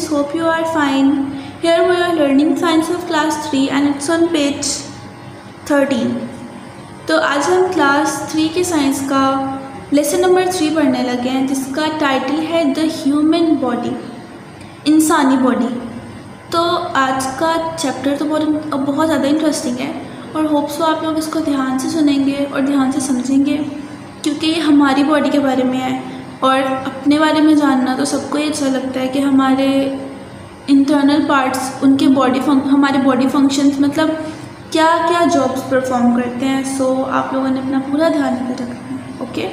hope you are fine. Here we are learning science of class 3 and it's on page 13. तो आज हम class 3 के science का lesson number 3 पढ़ने लगे हैं जिसका टाइटल है द ह्यूमन बॉडी, इंसानी बॉडी। तो आज का चैप्टर तो बहुत ज़्यादा इंटरेस्टिंग है और होप सो आप लोग इसको ध्यान से सुनेंगे और ध्यान से समझेंगे क्योंकि ये हमारी बॉडी के बारे में है और अपने बारे में जानना तो सबको ही अच्छा लगता है कि हमारे इंटरनल पार्ट्स उनके हमारे बॉडी फंक्शंस मतलब क्या क्या जॉब्स परफॉर्म करते हैं। सो आप लोगों ने अपना पूरा ध्यान रखना है। Okay,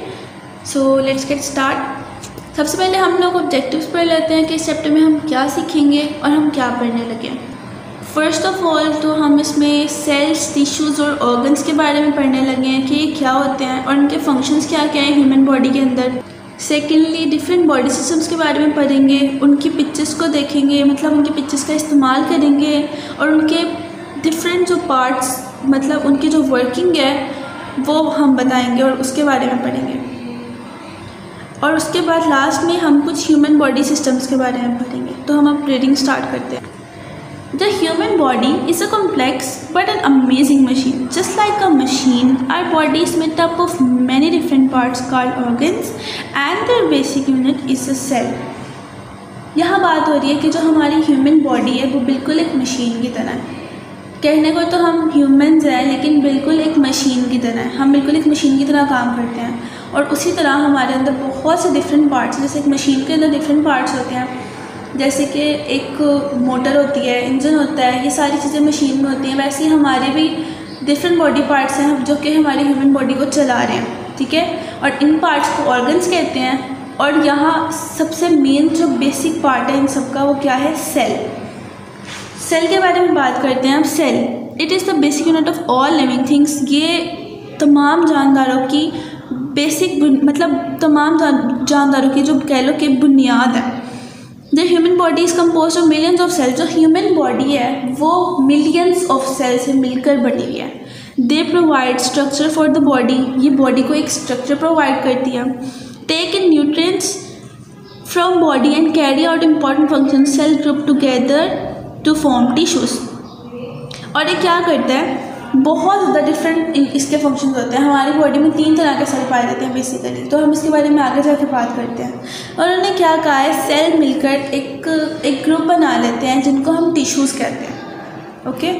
so let's get start. सबसे पहले हम लोग ऑब्जेक्टिव्स पढ़ लेते हैं कि इस चैप्टर में हम क्या सीखेंगे और हम क्या पढ़ने लगे। फर्स्ट ऑफ ऑल तो हम इसमें सेल्स, टिश्यूज़ और ऑर्गन्स के बारे में पढ़ने लगे हैं कि ये क्या होते हैं और उनके फंक्शंस क्या क्या हैं ह्यूमन बॉडी के अंदर। सेकेंडली डिफरेंट बॉडी सिस्टम्स के बारे में पढ़ेंगे, उनकी पिक्चर्स को देखेंगे, मतलब उनकी पिक्चर्स का इस्तेमाल करेंगे और उनके डिफरेंट जो पार्ट्स मतलब उनकी जो वर्किंग है वो हम बताएंगे और उसके बारे में पढ़ेंगे। और उसके बाद लास्ट में हम कुछ ह्यूमन बॉडी सिस्टम्स के बारे में पढ़ेंगे। तो हम अब रीडिंग स्टार्ट करते हैं। The human body is a complex but an amazing machine. Just like a machine, our body is made up of many different parts called organs and their basic unit is a cell. यहाँ बात हो रही है कि जो हमारी human body है वो बिल्कुल एक मशीन की तरह है। कहने को तो हम ह्यूमंस हैं लेकिन बिल्कुल एक मशीन की तरह है। हम बिल्कुल एक मशीन की तरह काम करते हैं और उसी तरह हमारे अंदर बहुत से डिफरेंट पार्ट्स, जैसे एक मशीन के अंदर डिफरेंट पार्ट्स होते हैं, जैसे कि एक मोटर होती है, इंजन होता है, ये सारी चीज़ें मशीन में होती हैं। वैसे ही हमारे भी डिफरेंट बॉडी पार्ट्स हैं जो कि हमारी ह्यूमन बॉडी को चला रहे हैं, ठीक है। और इन पार्ट्स को ऑर्गन्स कहते हैं। और यहाँ सबसे मेन जो बेसिक पार्ट है इन सब का वो क्या है? सेल। सेल के बारे में बात करते हैं अब। Cell it is the basic unit of all living things. ये तमाम जानदारों की बेसिक मतलब तमाम जानदारों की जो कह लो कि बुनियाद है। The human body is compose of millions of cells. जो ह्यूमन बॉडी है वो मिलियंस ऑफ सेल्स से मिलकर बनी हुई है। They provide structure for the body. ये बॉडी को एक स्ट्रक्चर प्रोवाइड करती है। Take in nutrients from body and carry out important function cell group together to form tissues. और ये क्या करता है? बहुत ज़्यादा डिफरेंट इसके फंक्शंस होते हैं। हमारी बॉडी में 3 तरह के सेल पाए जाते हैं बेसिकली, तो हम इसके बारे में आगे जाके बात करते हैं। और उन्होंने क्या कहा है, सेल मिलकर एक ग्रुप बना लेते हैं जिनको हम टिश्यूज़ कहते हैं। ओके,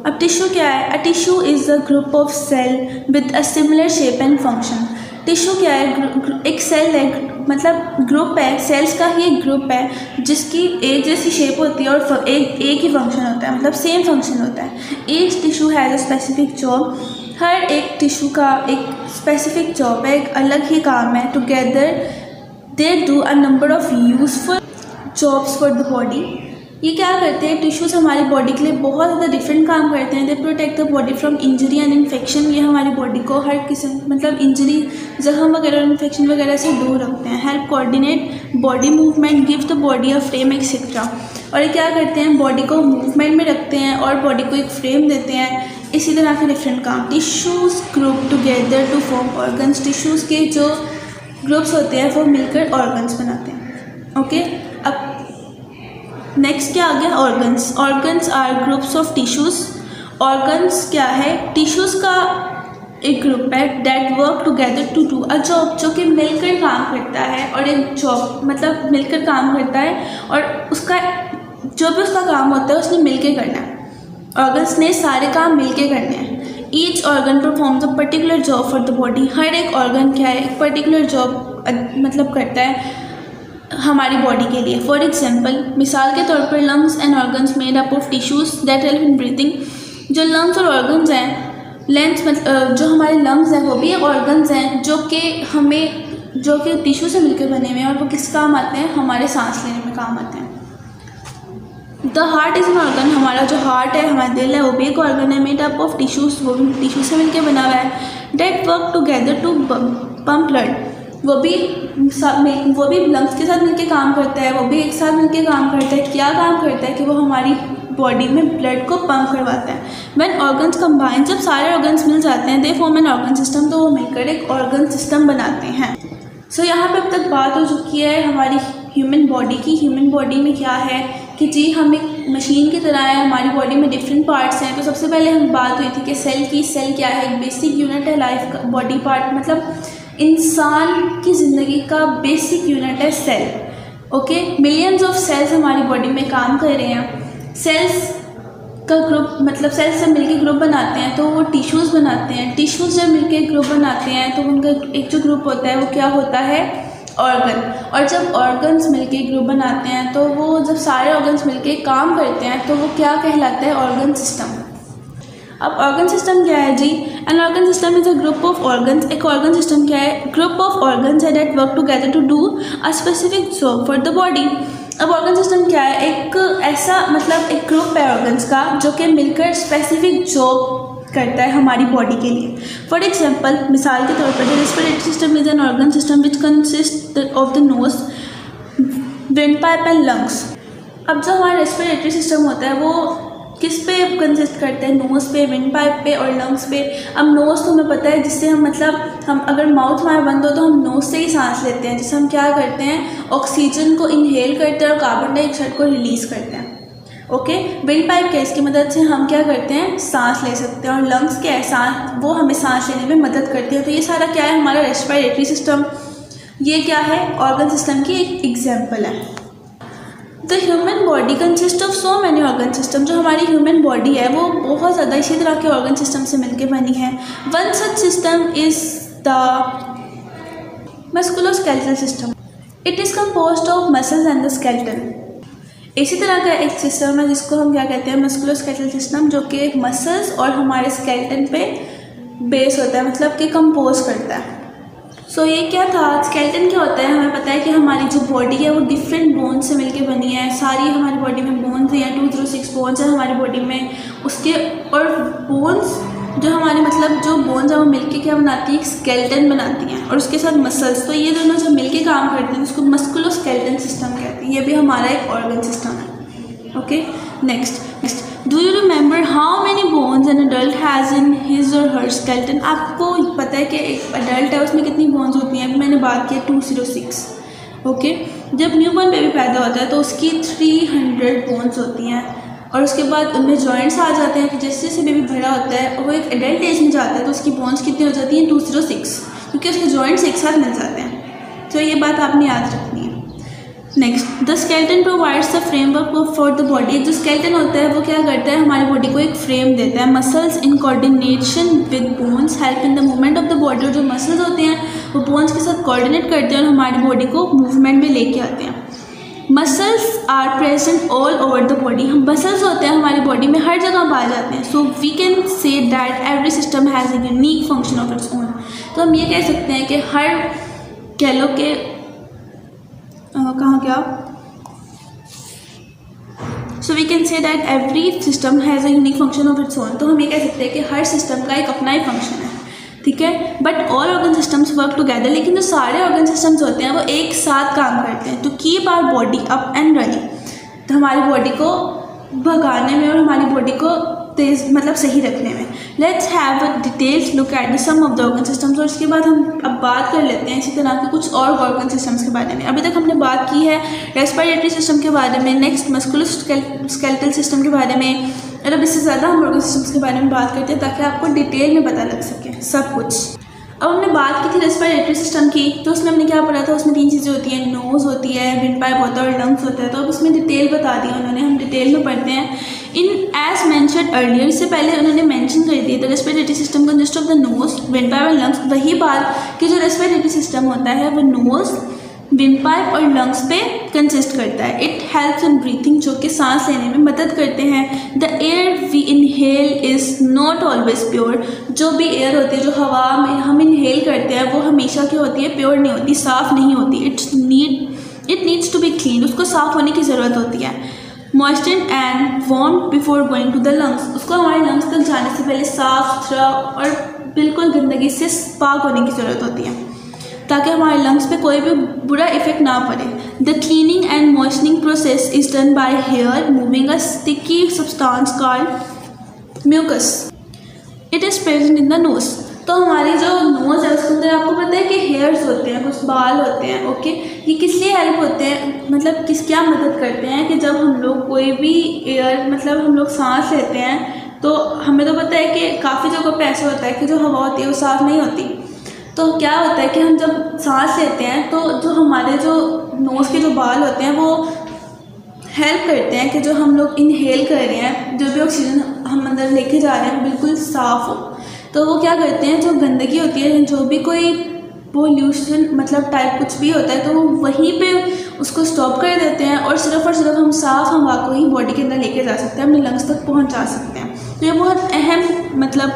अब टिश्यू क्या है? A tissue is a group of cell with a similar shape and function. Tissue क्या है? एक सेल है, मतलब ग्रुप है, सेल्स का ही एक ग्रुप है जिसकी एक जैसी शेप होती है और एक ही फंक्शन होता है, मतलब सेम फंक्शन होता है। Each tissue has a specific job. हर एक टिश्यू का एक स्पेसिफिक जॉब है, एक अलग ही काम है। Together they do a number of useful jobs for the body. ये क्या करते हैं? टिश्यूज़ हमारी बॉडी के लिए बहुत ज़्यादा डिफरेंट काम करते हैं। They protect the body from injury and infection. ये हमारी बॉडी को हर किस्म मतलब इंजरी, जख्म वगैरह, इन्फेक्शन वगैरह से दूर रखते हैं। Help coordinate body movement, give the body a frame etcetera. और ये क्या करते हैं? बॉडी को मूवमेंट में रखते हैं और बॉडी को एक फ्रेम देते हैं। इसी तरह के डिफरेंट काम। Tissues group together to form organs. Tissues के जो ग्रुप्स होते हैं वो मिलकर ऑर्गन्स बनाते हैं। ओके, अब नेक्स्ट क्या आ गया? Organs. Organs are groups of tissues. Organs क्या है? टिश्यूज़ का एक ग्रुप है that work together to do a job, जो कि मिलकर काम करता है और एक जॉब मतलब मिलकर काम करता है और उसका जो भी उसका काम होता है उसने मिलकर करना है। ऑर्गन्स ने सारे काम मिलकर करने हैं। Each organ performs a particular job for the body. हर एक ऑर्गन क्या है? एक पर्टिकुलर जॉब मतलब करता है हमारी बॉडी के लिए। फॉर एग्जाम्पल, मिसाल के तौर पर lungs and organs made up of tissues that help in breathing. जो लंग्स और ऑर्गन्स हैं, जो हमारे लंग्स हैं वो भी ऑर्गन्स हैं जो कि टिश्यू से मिलकर बने हुए हैं और वो किस काम आते हैं? हमारे सांस लेने में काम आते हैं। The heart is an organ. हमारा जो हार्ट है, हमारा दिल है, वो भी एक ऑर्गन है मेड अप ऑफ टिश्यूज़। वो भी टिश्यू से मिलकर बना हुआ है। That work together to pump blood. वो भी लंग्स के साथ मिलकर काम करता है, वो भी एक साथ मिलकर काम करता है। क्या काम करता है कि वो हमारी बॉडी में ब्लड को पंप करवाता है। व्हेन ऑर्गन्स कंबाइन, जब सारे ऑर्गन्स मिल जाते हैं, they form an organ system, तो वो मिलकर एक ऑर्गन सिस्टम बनाते हैं। सो यहाँ पे अब तक बात हो चुकी है हमारी ह्यूमन बॉडी की। ह्यूमन बॉडी में क्या है कि जी हम एक मशीन की तरह है, हमारी बॉडी में डिफरेंट पार्ट्स हैं। तो सबसे पहले हम बात हुई थी कि सेल की। सेल क्या है? एक बेसिक यूनिट है लाइफ का, बॉडी पार्ट मतलब इंसान की ज़िंदगी का बेसिक यूनिट है cell. Okay, millions of cells हमारी बॉडी में काम कर रहे हैं। सेल्स का ग्रुप मतलब सेल्स जब मिलके ग्रुप बनाते हैं तो वो टिश्यूज़ बनाते हैं। टिश्यूज़ जब मिलके ग्रुप बनाते हैं तो उनका एक जो ग्रुप होता है वो क्या होता है? ऑर्गन। और जब ऑर्गन्स मिलके ग्रुप बनाते हैं तो वो जब सारे ऑर्गन्स मिलके काम करते हैं तो वो क्या कहलाता है? Organ system. अब ऑर्गन सिस्टम क्या है जी? An organ system is a group of organs. एक ऑर्गन सिस्टम क्या है? ग्रुप ऑफ ऑर्गन्स है that work together to do a specific job for the body. अब ऑर्गन सिस्टम क्या है? एक ऐसा मतलब एक ग्रुप है ऑर्गन्स का जो कि मिलकर स्पेसिफिक जॉब करता है हमारी बॉडी के लिए। फॉर एग्जाम्पल, मिसाल के तौर पर the respiratory system is an organ system which consist of the nose, wind pipe and lungs. अब जो हमारा रेस्पिरेटरी सिस्टम होता है वो किस पे कंसिस्ट करते हैं? नोज़ पे, विंड पाइप पे और लंग्स पे। अब नोज़ तो हमें पता है जिससे हम मतलब हम अगर माउथ हमारा बंद हो तो हम नोज़ से ही सांस लेते हैं, जिससे हम क्या करते हैं? ऑक्सीजन को इनहेल करते हैं और कार्बन डाइऑक्साइड को रिलीज़ करते हैं। ओके, विंड पाइप के इसकी मदद से हम क्या करते हैं? सांस ले सकते हैं। और लंग्स क्या है? सांस, वो हमें सांस लेने में मदद करती है। तो ये सारा क्या है? हमारा रेस्पिरेटरी सिस्टम। ये क्या है? ऑर्गन सिस्टम की एक एग्जाम्पल है। The human body consist of so many organ system. जो हमारी ह्यूमन बॉडी है वो बहुत ज़्यादा इसी तरह के ऑर्गन सिस्टम से मिलकर बनी है। One such system is the musculoskeletal system. It is composed of muscles and the skeleton. इसी तरह का एक सिस्टम है जिसको हम क्या कहते हैं? मस्कुलोस्केलेटल सिस्टम, जो कि मसल्स और हमारे स्केलेटन पे बेस होता है, मतलब कि कंपोज करता है। सो ये क्या था? स्केलेटन क्या होता है? हमें पता है कि हमारी जो बॉडी है वो डिफरेंट बोन्स से मिलके बनी है। सारी हमारी बॉडी में बोन्स हैं, 206 बोन्स हैं हमारी बॉडी में। उसके और बोन्स जो हमारे मतलब जो बोन्स हैं वो मिलके क्या बनाती है? एक स्केलेटन बनाती हैं और उसके साथ मसल्स। तो ये दोनों जब मिलके काम करते हैं उसको मस्कुलोस्केलेटल सिस्टम कहते हैं। ये भी हमारा एक ऑर्गन सिस्टम है। Okay, next do you remember how many bones an adult has in his और हर स्केलेटन? आपको पता है कि एक अडल्ट है उसमें कितनी बोन्स होती हैं? मैंने बात की 206। ओके, जब न्यूबॉर्न बेबी पैदा होता है तो उसकी 300 बोन्स होती हैं और उसके बाद उनमें जॉइंट्स आ जाते हैं। जैसे जैसे बेबी बड़ा होता है और वो एक एडल्ट एज में जाता है तो उसकी बोन्स कितनी हो जाती हैं? 206, क्योंकि उसके जॉइंट्स एक साथ मिल जाते हैं। तो ये बात आपने याद रखनी है। Next, the skeleton provides the framework for the body. जो स्केलेटन होता है वो क्या करता है? हमारी बॉडी को एक फ्रेम देता है। Muscles in coordination with bones help in the movement of the body. और जो मसल्स होते हैं वो बोन्स के साथ कोऑर्डिनेट करते हैं और हमारी बॉडी को मूवमेंट में लेके आते हैं। Muscles are present all over the body. हम मसल्स होते हैं हमारी बॉडी में हर जगह पाए जाते हैं। So we can say that every system has a unique function of its own. तो हम ये कह सकते हैं कि हर कह लो कि कहाँ क्या so we can say that every system has a unique function of its own. तो हम ये कह सकते हैं कि हर सिस्टम का एक अपना ही फंक्शन है, ठीक है। But all organ systems work together. लेकिन जो सारे ऑर्गन सिस्टम्स होते हैं वो एक साथ काम करते हैं to keep our body up and running. तो हमारी बॉडी को भगाने में और हमारी बॉडी को तेज मतलब सही रखने में। Let's have a details look at the some of the organ systems. और इसके बाद हम अब बात कर लेते हैं इसी तरह के कुछ और ऑर्गन सिस्टम्स के बारे में। अभी तक हमने बात की है रेस्पिरेटरी सिस्टम के बारे में, नेक्स्ट मस्कुलोस्केलेटल सिस्टम के बारे में, और अब इससे ज़्यादा हम ऑर्गन सिस्टम्स के बारे में बात करते हैं ताकि आपको डिटेल में पता लग सके सब कुछ। अब हमने बात की थी रेस्पिरेटरी सिस्टम की, तो उसमें हमने क्या पढ़ा था? उसमें 3 चीज़ें होती हैं, नोज़ होती है, विंड पाइप होता है और लंग्स होता है। तो अब उसमें डिटेल बता दिया उन्होंने, हम डिटेल में पढ़ते हैं। इन एज मैंशनड अर्लियर, इससे पहले उन्होंने मेंशन कर दी the respiratory system consist of the nose, wind pipe and lungs. वही बात कि जो रेस्पिरेटरी सिस्टम होता है वो नोज़, विंड पाइप और लंग्स पे कंसिस्ट करता है। इट हेल्प्स इन ब्रीथिंग, जो कि सांस लेने में मदद करते हैं। The air we inhale is not always pure. जो भी एयर होती है, जो हवा में हम इनहेल करते हैं वो हमेशा क्या होती है? प्योर नहीं होती, साफ़ नहीं होती। It needs to be clean, उसको साफ़ होने की ज़रूरत होती है। Moistured and warm before going to the lungs, उसको हमारे लंग्स तक जाने से पहले साफ़ सुथरा और बिल्कुल गंदगी से पाक होने की ज़रूरत होती है ताकि हमारे लंग्स पे कोई भी बुरा इफेक्ट ना पड़े। The cleaning and moistening process is done by hair moving a sticky substance called mucus. It is present in the nose. तो हमारी जो नोज़ है उसके अंदर आपको पता है कि हेयर्स होते हैं, कुछ बाल होते हैं। ओके, ये किस लिए हेल्प होते हैं, मतलब क्या मदद करते हैं कि जब हम लोग कोई भी एयर मतलब हम लोग सांस लेते हैं तो हमें तो पता है कि काफ़ी जगहों पे ऐसा होता है कि जो हवा होती है वो साफ़ नहीं होती। तो क्या होता है कि हम जब सांस लेते हैं तो जो हमारे जो नोज़ के जो बाल होते हैं वो हेल्प करते हैं कि जो हम लोग इनहेल कर रहे हैं, जो भी ऑक्सीजन हम अंदर लेके जा रहे हैं बिल्कुल साफ़ हो। तो वो क्या करते हैं, जो गंदगी होती है, जो भी कोई पोल्यूशन मतलब टाइप कुछ भी होता है, तो वो वहीं पे उसको स्टॉप कर देते हैं और सिर्फ हम साफ़ हवा को ही बॉडी के अंदर लेके जा सकते हैं, अपने लंग्स तक पहुंचा सकते हैं। तो ये बहुत अहम मतलब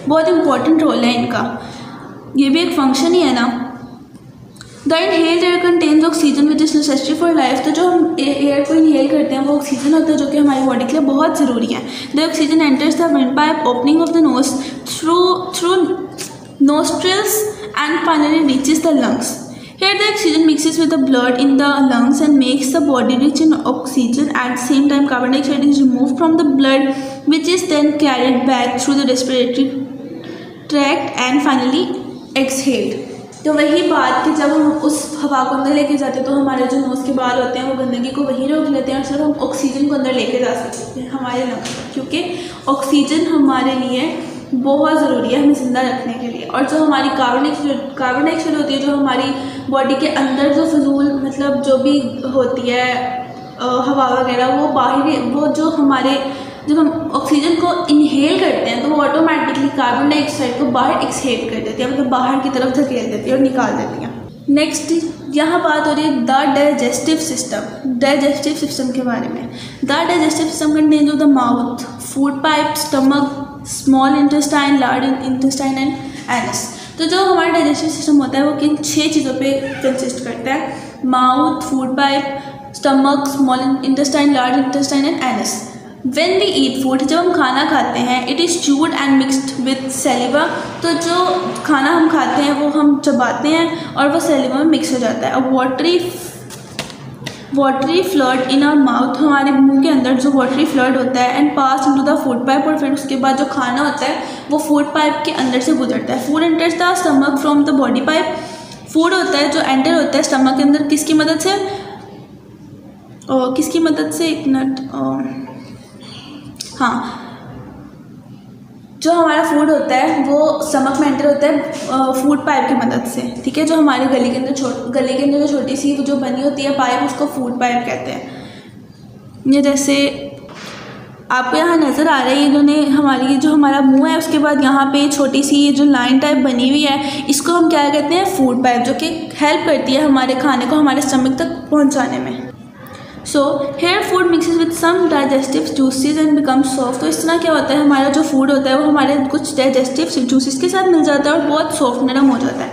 बहुत इम्पोर्टेंट रोल है इनका, ये भी एक फंक्शन ही है ना। The inhaled air contains oxygen which is necessary for life. तो जो हम एयर को इनहेल करते हैं वो ऑक्सीजन होता है जो कि हमारी बॉडी के लिए बहुत ज़रूरी है। The oxygen enters the wind pipe opening of the knows through nostrils and finally reaches the lungs. Here the oxygen mixes with the blood in the lungs and makes the body rich in oxygen. At the same time carbon dioxide is removed from the blood which is then carried back through the respiratory tract and finally exhaled. तो वही बात कि जब हम उस हवा को अंदर लेके जाते हैं तो हमारे जो नोज़ के बाल होते हैं वो गंदगी को वहीं रोक लेते हैं और सिर्फ हम ऑक्सीजन को अंदर लेके जा सकते हैं हमारे लंग्स में, क्योंकि ऑक्सीजन हमारे लिए बहुत ज़रूरी है हमें ज़िंदा रखने के लिए। और जो हमारी कार्बन डाइऑक्साइड होती है, जो हमारी बॉडी के अंदर जो फजूल मतलब जो भी होती है हवा वगैरह, वो बाहरी वो जो हमारे जब हम ऑक्सीजन को इनहेल करते हैं तो वो ऑटोमेटिकली कार्बन डाइऑक्साइड को बाहर एक्सहेल कर देती है, मतलब बाहर की तरफ धकेल देती है और निकाल देती है। नेक्स्ट यहाँ बात हो रही है the digestive system. Digestive system के बारे में, the digestive system contains of the mouth, food pipe, stomach, small intestine, large intestine and anus. तो जो हमारा डाइजेस्टिव सिस्टम होता है वो किन 6 चीज़ों पे कंसिस्ट करता है, mouth, food pipe, stomach, small intestine, large intestine and anus. When we eat food, जब हम खाना खाते हैं, it is chewed and mixed with saliva। तो जो खाना हम खाते हैं वो हम चबाते हैं और वो saliva में मिक्स हो जाता है। अब watery fluid in our mouth, हमारे मुंह के अंदर जो watery fluid होता है and pass into the food pipe, और फिर उसके बाद जो खाना होता है वो फूड पाइप के अंदर से गुजरता है। Food enters the stomach from the body pipe। Food होता है जो एंटर होता है स्टमक के अंदर किसकी मदद से एक मिनट, हाँ, जो हमारा फूड होता है वो स्टमक में एंटर होता है फूड पाइप की मदद से, ठीक है। जो हमारे गले के अंदर जो छोटी सी जो बनी होती है पाइप, उसको फूड पाइप कहते हैं। ये जैसे आपको यहाँ नज़र आ रहा है, ये हमारी जो हमारा मुंह है उसके बाद यहाँ पे छोटी सी जो लाइन टाइप बनी हुई है, इसको हम क्या कहते हैं, फूड पाइप, जो कि हेल्प करती है हमारे खाने को हमारे स्टमक तक पहुँचाने में। So here food mixes with some digestive juices and become soft. तो इस तरह क्या होता है, हमारा जो फूड होता है वो हमारे कुछ डाइजेस्टिव जूसेस के साथ मिल जाता है और बहुत सॉफ्ट नरम हो जाता है।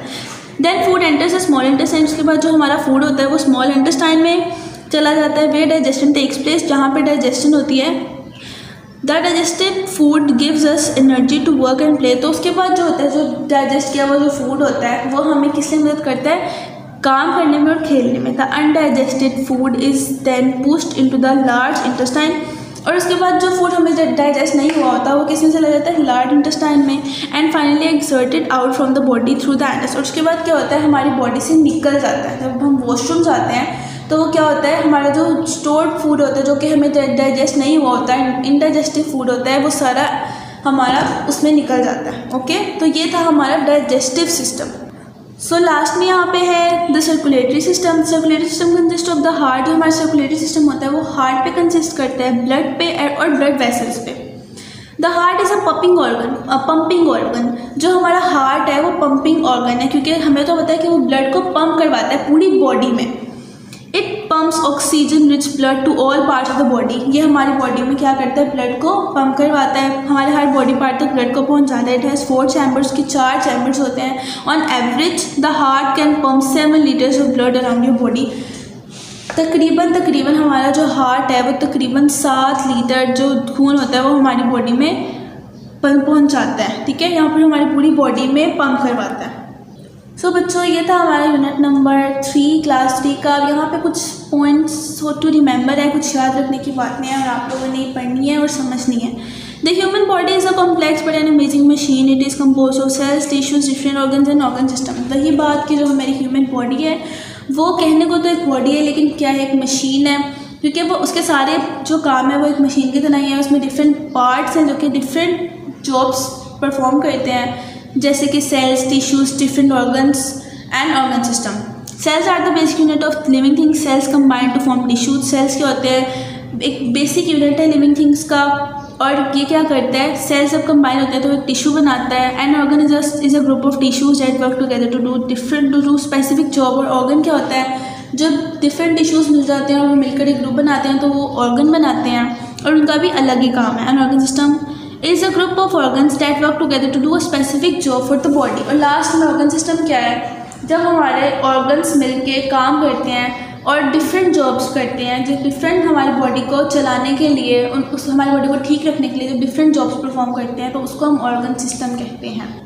Then food enters the small intestine. उसके बाद जो हमारा फूड होता है वो स्मॉल इंटेस्टाइन में चला जाता है, वे डाइजेशन टेक्स प्लेस, जहाँ पे डाइजेशन होती है। The digested food gives us energy to work and play. तो उसके बाद जो होता है, जो डाइजेस्ट किया हुआ जो फूड होता है वो हमें किससे मदद करता है, काम करने में और खेलने में। The undigested food is then pushed into the large intestine. और उसके बाद जो फूड हमें डाइजेस्ट नहीं हुआ होता वो किस में चला जाता है, लार्ज इंटेस्टाइन में। And finally exerted out from the body through the anus. और उसके बाद क्या होता है, हमारी बॉडी से निकल जाता है। जब हम वॉशरूम जाते हैं तो वो क्या होता है, हमारा जो स्टोर्ड फूड होता है जो कि हमें डाइजेस्ट नहीं हुआ होता है, इनडाइजेस्टिव फूड होता है, वो सारा हमारा उसमें निकल जाता है। ओके, तो ये था हमारा डाइजेस्टिव सिस्टम। सो लास्ट में यहाँ पे है the circulatory system. Circulatory system consist of the heart. जो हमारा सर्कुलेटरी सिस्टम होता है वो हार्ट पे कंसिस्ट करता है, ब्लड पे और ब्लड वेसल्स पे। The heart is a pumping organ. जो हमारा हार्ट है वो पंपिंग ऑर्गन है, क्योंकि हमें तो पता है कि वो ब्लड को पंप करवाता है पूरी बॉडी में। It pumps oxygen rich blood to all parts of the body. ये हमारी बॉडी में क्या करता है, ब्लड को पंप करवाता है, हमारे हर बॉडी पार्ट तक ब्लड को पहुंचाता है। इट हैज़ 4 चैम्बर्स, की 4 चैम्बर्स होते हैं। On average the heart can pump 7 litres of blood around your body. तकरीबन हमारा जो हार्ट है वो तकरीबन 7 लीटर जो खून होता है वो हमारी बॉडी में पहुंचाता है, ठीक है। यहाँ पर हमारी पूरी बॉडी में पंप करवाता है। सो बच्चों, ये था हमारा यूनिट नंबर 3 क्लास 3 का। अब यहाँ पे कुछ पॉइंट्स टू रिमेंबर है, कुछ याद रखने की बातें हैं और आप लोगों ने पढ़नी है और समझनी है। The human body is a complex but an amazing machine. It is compose of cells, tissues, different organs and organ system. वही बात कि जो हमारी ह्यूमन बॉडी है वो कहने को तो एक बॉडी है, लेकिन क्या है, एक मशीन है, क्योंकि वो उसके सारे जो काम है वो एक मशीन की तरह ही है. उसमें डिफरेंट पार्ट्स हैं जो कि डिफरेंट जॉब्स परफॉर्म करते हैं, जैसे कि cells, tissues, different organs and organ system. Cells are the basic unit of living things. Cells combine to form tissues. Cells क्या होते हैं, एक बेसिक यूनिट है लिविंग थिंग्स का, और ये क्या करता है, सेल्स जब कंबाइन होते हैं तो एक टिश्यू बनाता है. And organ is a group of tissues that work together to do specific job. और ऑर्गन क्या होता है, जब डिफरेंट टिश्यूज मिल जाते हैं और वो मिलकर एक ग्रुप बनाते हैं तो वो ऑर्गन बनाते हैं, और उनका भी अलग ही काम है. And organ system is a group of organs that work together to do a specific job for the body. और लास्ट में ऑर्गन सिस्टम क्या है, जब हमारे ऑर्गन्स मिलके काम करते हैं और डिफरेंट जॉब्स करते हैं, जो डिफरेंट हमारी बॉडी को चलाने के लिए, उस हमारी बॉडी को ठीक रखने के लिए जो डिफरेंट जॉब्स परफॉर्म करते हैं, तो उसको हम ऑर्गन सिस्टम कहते हैं.